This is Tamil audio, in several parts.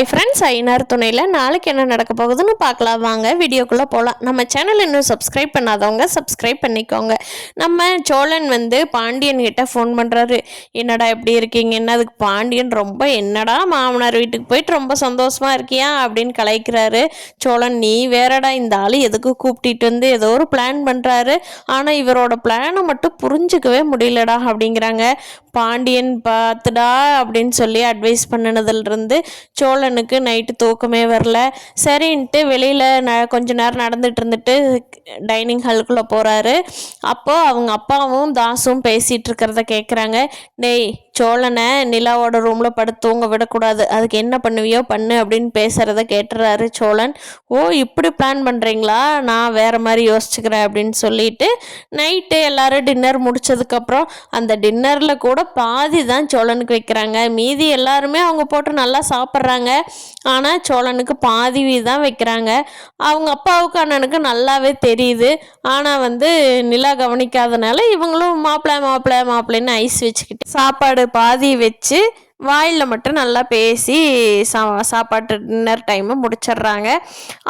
ஹாய் ஃப்ரெண்ட்ஸ், ஐநார் துணையில் நாளைக்கு என்ன நடக்க போகுதுன்னு பார்க்கலாம். வாங்க வீடியோக்குள்ளே போகலாம். நம்ம சேனல் இன்னும் சப்ஸ்கிரைப் பண்ணாதவங்க சப்ஸ்கிரைப் பண்ணிக்கோங்க. நம்ம சோழன் பாண்டியன் கிட்ட ஃபோன் பண்ணுறாரு. என்னடா எப்படி இருக்கீங்க? என்ன அதுக்கு பாண்டியன் ரொம்ப என்னடா மாமனார் வீட்டுக்கு போயிட்டு ரொம்ப சந்தோஷமாக இருக்கியா அப்படின்னு கலாய்க்கிறாரு. சோழன், நீ வேறடா, இந்த ஆள் எதுக்கு கூப்பிட்டு ஏதோ ஒரு பிளான் பண்ணுறாரு, ஆனால் இவரோட பிளானை மட்டும் புரிஞ்சுக்கவே முடியலடா அப்படிங்கிறாங்க. பாண்டியன் பார்த்துடா அப்படின்னு சொல்லி அட்வைஸ் பண்ணினதுலேருந்து சோழனுக்கு நைட்டு தூக்கமே வரல. சரின்ட்டு வெளியில் கொஞ்ச நேரம் நடந்துட்டு இருந்துட்டு டைனிங் ஹாலுக்குள்ளே போகிறாரு. அப்போது அவங்க அப்பாவும் தாசும் பேசிகிட்டு இருக்கிறத கேட்குறாங்க. டேய், சோழனை நிலாவோட ரூமில் படுத்து தூங்க விடக்கூடாது, அதுக்கு என்ன பண்ணுவியோ பண்ணு அப்படின்னு பேசுகிறத கேட்டுறாரு சோழன். ஓ, இப்படி பிளான் பண்ணுறீங்களா, நான் வேறு மாதிரி யோசிச்சுக்கிறேன் அப்படின்னு சொல்லிட்டு நைட்டு எல்லோரும் டின்னர் முடித்ததுக்கப்புறம் அந்த டின்னரில் கூட பாதி தான் சோழனுக்கு வைக்கிறாங்க. மீதி எல்லாருமே அவங்க போட்டு நல்லா சாப்பிட்றாங்க. ஆனால் சோழனுக்கு பாதி தான் வைக்கிறாங்க. அவங்க அப்பாவுக்கு அண்ணனுக்கு நல்லாவே தெரியுது. ஆனால் நிலா கவனிக்காதனால இவங்களும் மாப்பிள்ளைன்னு ஐஸ் வச்சுக்கிட்டு சாப்பாடு பாதி வச்சு வாயில் மட்டும் நல்லா பேசி சாப்பாட்டு டின்னர் டைமை முடிச்சிடுறாங்க.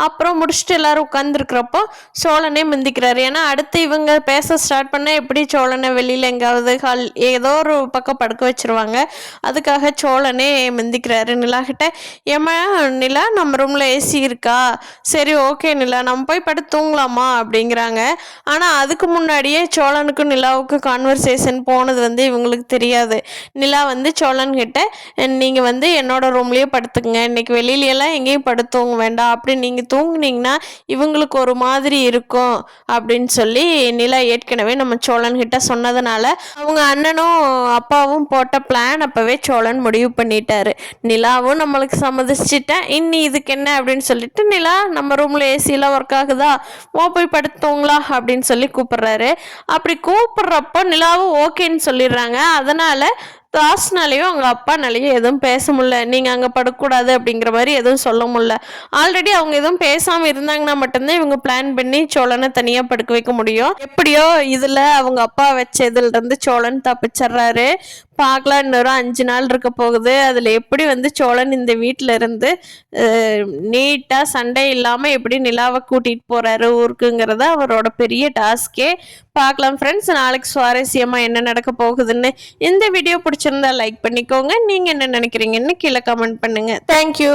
அப்புறம் முடிச்சுட்டு எல்லோரும் உட்காந்துருக்கிறப்போ சோழனே முந்திக்கிறாரு. ஏன்னா அடுத்து இவங்க பேச ஸ்டார்ட் பண்ணால் எப்படி சோழனை வெளியில் எங்காவது ஏதோ ஒரு பக்கம் படுக்க வச்சுருவாங்க. அதுக்காக சோழனே முந்திக்கிறாரு நிலாகிட்ட. ஏமா நிலா, நம்ம ரூமில் ஏசி இருக்கா? சரி, ஓகே நிலா, நம்ம போய் படுத்து தூங்கலாமா அப்படிங்கிறாங்க. ஆனால் அதுக்கு முன்னாடியே சோழனுக்கும் நிலாவுக்கும் கான்வர்சேஷன் போனது இவங்களுக்கு தெரியாது. நிலா சோழன்கிட்ட, நீங்கள் என்னோட ரூம்லேயே படுத்துக்குங்க, இன்றைக்கி வெளியிலலாம் எங்கேயும் படுத்து தூங்க வேண்டாம், அப்படி நீங்கள் தூங்குனீங்கன்னா இவங்களுக்கு ஒரு மாதிரி இருக்கும் அப்படின்னு சொல்லி நிலா ஏற்கனவே நம்ம சோழன்கிட்ட சொன்னதுனால அவங்க அண்ணனும் அப்பாவும் போட்ட பிளான் அப்போவே சோழன் முடிவு பண்ணிட்டாரு. நிலாவும் நம்மளுக்கு சம்மதிச்சிட்டேன், இன்னி இதுக்கு என்ன அப்படின்னு சொல்லிட்டு, நிலா நம்ம ரூமில் ஏசியெல்லாம் ஒர்க் ஆகுதா, போய் படுத்தோங்களா அப்படின்னு சொல்லி கூப்பிட்றாரு. அப்படி கூப்பிட்றப்போ நிலாவும் ஓகேன்னு சொல்லிடுறாங்க. அதனால் தாஸ்னாலேயும் அவங்க அப்பானாலேயும் எதுவும் பேச முடியல. நீங்கள் அங்கே படக்கூடாது அப்படிங்கிற மாதிரி எதுவும் சொல்ல முடியல. ஆல்ரெடி அவங்க எதுவும் பேசாமல் இருந்தாங்கன்னா மட்டும்தான் இவங்க பிளான் பண்ணி சோழனை தனியாக படுக்க வைக்க முடியும். எப்படியோ இதில் அவங்க அப்பா வச்சதுலேருந்து சோழன் தப்பிச்சிட்றாரு. பார்க்கலாம், இன்னொரு 5 நாள் இருக்க போகுது. அதில் எப்படி சோழன் இந்த வீட்டில் இருந்து நீட்டாக சண்டை இல்லாமல் எப்படி நிலாவை கூட்டிகிட்டு போகிறாரு ஊருக்குங்கிறத அவரோட பெரிய டாஸ்கே. பார்க்கலாம் ஃப்ரெண்ட்ஸ், நாளைக்கு சுவாரஸ்யமாக என்ன நடக்க போகுதுன்னு. இந்த வீடியோ பிடிச்சிருந்தா லைக் பண்ணிக்கோங்க. நீங்கள் என்ன நினைக்கிறீங்கன்னு கீழே கமெண்ட் பண்ணுங்கள். தேங்க்யூ.